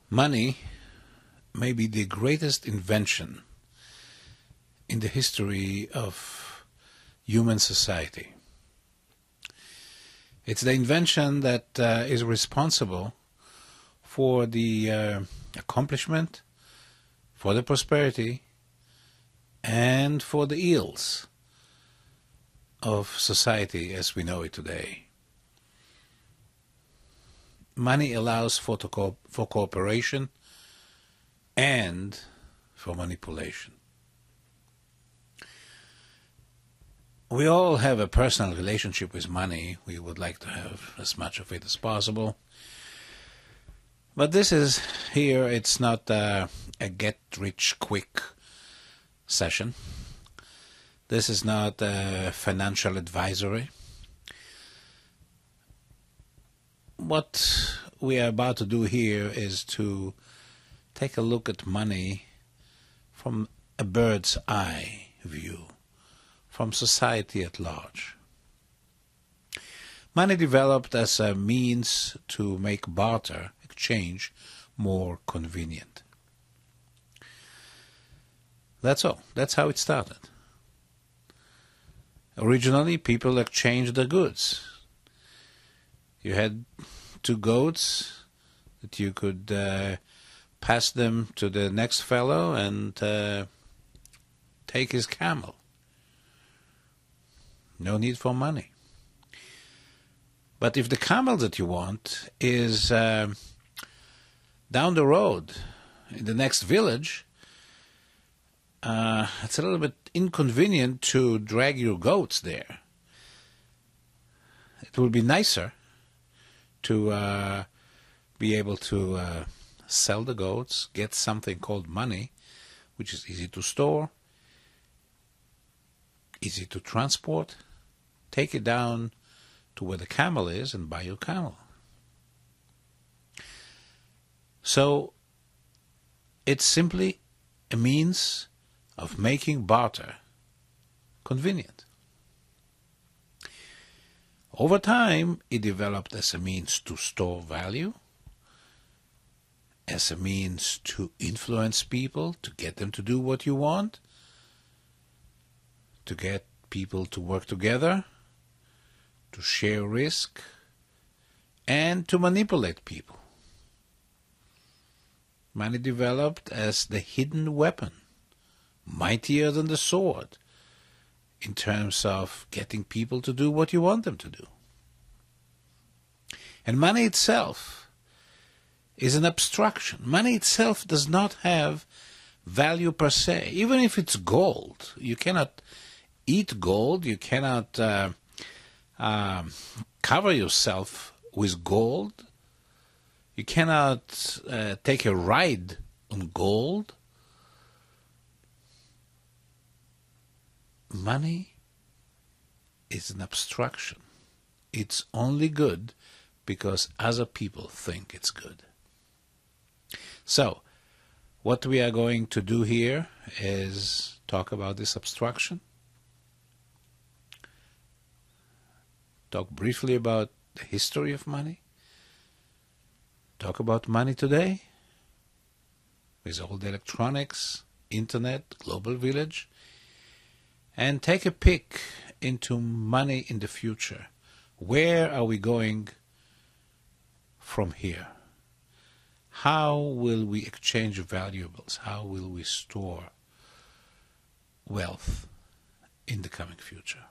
Money may be the greatest invention in the history of human society. It's the invention that is responsible for the accomplishment, for the prosperity, and for the ills of society as we know it today. Money allows for cooperation and for manipulation. We all have a personal relationship with money. We would like to have as much of it as possible. But this is here, it's not a get-rich-quick session. This is not a financial advisory. What we are about to do here is to take a look at money from a bird's eye view, from society at large. Money developed as a means to make barter, exchange, more convenient. That's all. That's how it started. Originally, people exchanged their goods. You had 2 goats that you could pass them to the next fellow and take his camel. No need for money. But if the camel that you want is down the road in the next village, it's a little bit inconvenient to drag your goats there. It will be nicer to be able to sell the goats, get something called money, which is easy to store, easy to transport, take it down to where the camel is and buy your camel. So it's simply a means of making barter convenient. Over time, it developed as a means to store value, as a means to influence people, to get them to do what you want, to get people to work together, to share risk, and to manipulate people. Money developed as the hidden weapon, mightier than the sword, in terms of getting people to do what you want them to do. And money itself is an abstraction. Money itself does not have value per se. Even if it's gold, you cannot eat gold, you cannot cover yourself with gold, you cannot take a ride on gold. Money is an abstraction. It's only good because other people think it's good. So, what we are going to do here is talk about this abstraction, talk briefly about the history of money, talk about money today, with all the electronics, internet, global village, and take a peek into money in the future. Where are we going from here? How will we exchange valuables? How will we store wealth in the coming future?